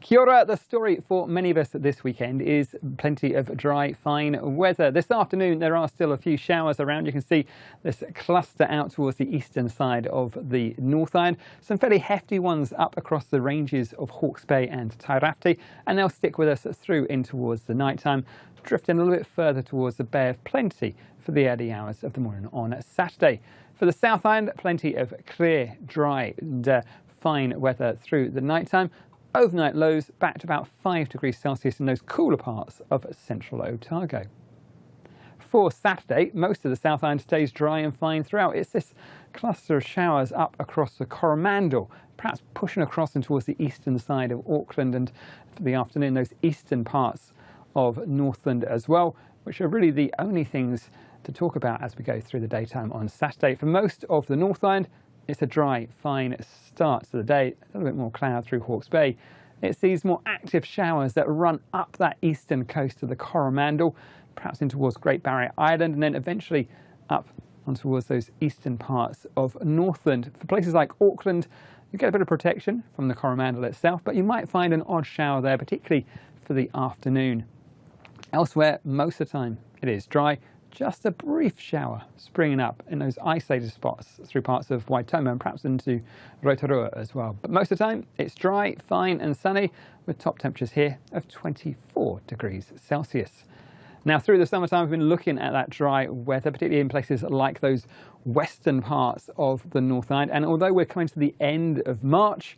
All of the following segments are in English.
Kia ora. The story for many of us this weekend is plenty of dry, fine weather. This afternoon there are still a few showers around. You can see this cluster out towards the eastern side of the Northland. Some fairly hefty ones up across the ranges of Hawke's Bay and Tairafti, and they'll stick with us through in towards the night time, drifting a little bit further towards the Bay of Plenty for the early hours of the morning on Saturday. For the South Island, plenty of clear, dry and fine weather through the night time. Overnight lows back to about 5 degrees Celsius in those cooler parts of central Otago. For Saturday, most of the South Island stays dry and fine throughout. It's this cluster of showers up across the Coromandel, perhaps pushing across and towards the eastern side of Auckland, and for the afternoon those eastern parts of Northland as well, which are really the only things to talk about as we go through the daytime on Saturday. For most of the Northland, it's a dry, fine start to the day. A little bit more cloud through Hawke's Bay. It's these more active showers that run up that eastern coast of the Coromandel, perhaps in towards Great Barrier Island, and then eventually up on towards those eastern parts of Northland. For places like Auckland, you get a bit of protection from the Coromandel itself, but you might find an odd shower there, particularly for the afternoon. Elsewhere, most of the time it is dry. Just a brief shower springing up in those isolated spots through parts of Waitomo and perhaps into Aotearoa as well. But most of the time it's dry, fine and sunny, with top temperatures here of 24 degrees Celsius. Now through the summertime we've been looking at that dry weather, particularly in places like those western parts of the North Island. And although we're coming to the end of March,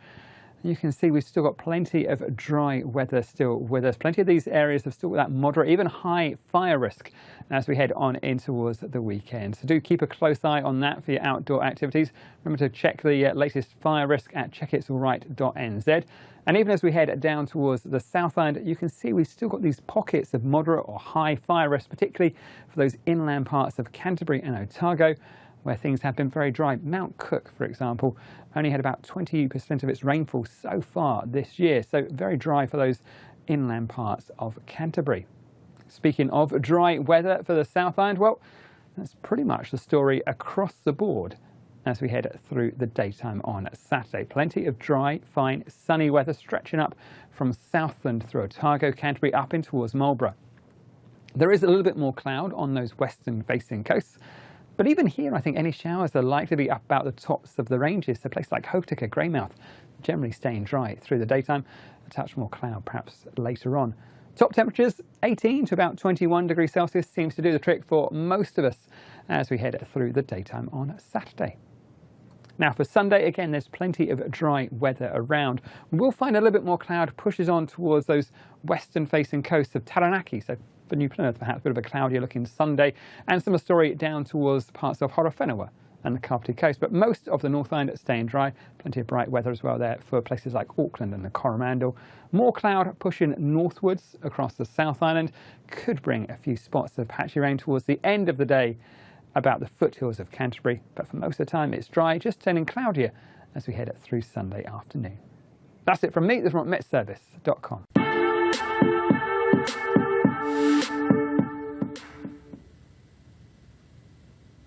you can see we've still got plenty of dry weather still with us. Plenty of these areas have still got that moderate, even high fire risk as we head on in towards the weekend. So do keep a close eye on that for your outdoor activities. Remember to check the latest fire risk at checkitsallright.nz. And even as we head down towards the South Island, you can see we've still got these pockets of moderate or high fire risk, particularly for those inland parts of Canterbury and Otago, where things have been very dry. Mount Cook, for example, only had about 20% of its rainfall so far this year, so very dry for those inland parts of Canterbury. Speaking of dry weather for the South Island, well, that's pretty much the story across the board as we head through the daytime on Saturday. Plenty of dry, fine, sunny weather stretching up from Southland through Otago, Canterbury, up in towards Marlborough. There is a little bit more cloud on those western-facing coasts, but even here, I think any showers are likely to be up about the tops of the ranges. So places like Hokitika, Greymouth, generally staying dry through the daytime. A touch more cloud perhaps later on. Top temperatures 18 to about 21 degrees Celsius seems to do the trick for most of us as we head through the daytime on Saturday. Now for Sunday, again, there's plenty of dry weather around. We'll find a little bit more cloud pushes on towards those western-facing coasts of Taranaki. So for New Plymouth, perhaps a bit of a cloudier looking Sunday, and similar story down towards parts of Horowhenua and the Kapiti Coast. But most of the North Island staying dry. Plenty of bright weather as well there for places like Auckland and the Coromandel. More cloud pushing northwards across the South Island. Could bring a few spots of patchy rain towards the end of the day about the foothills of Canterbury. But for most of the time it's dry, just turning cloudier as we head through Sunday afternoon. That's it from me. This is from MetService.com.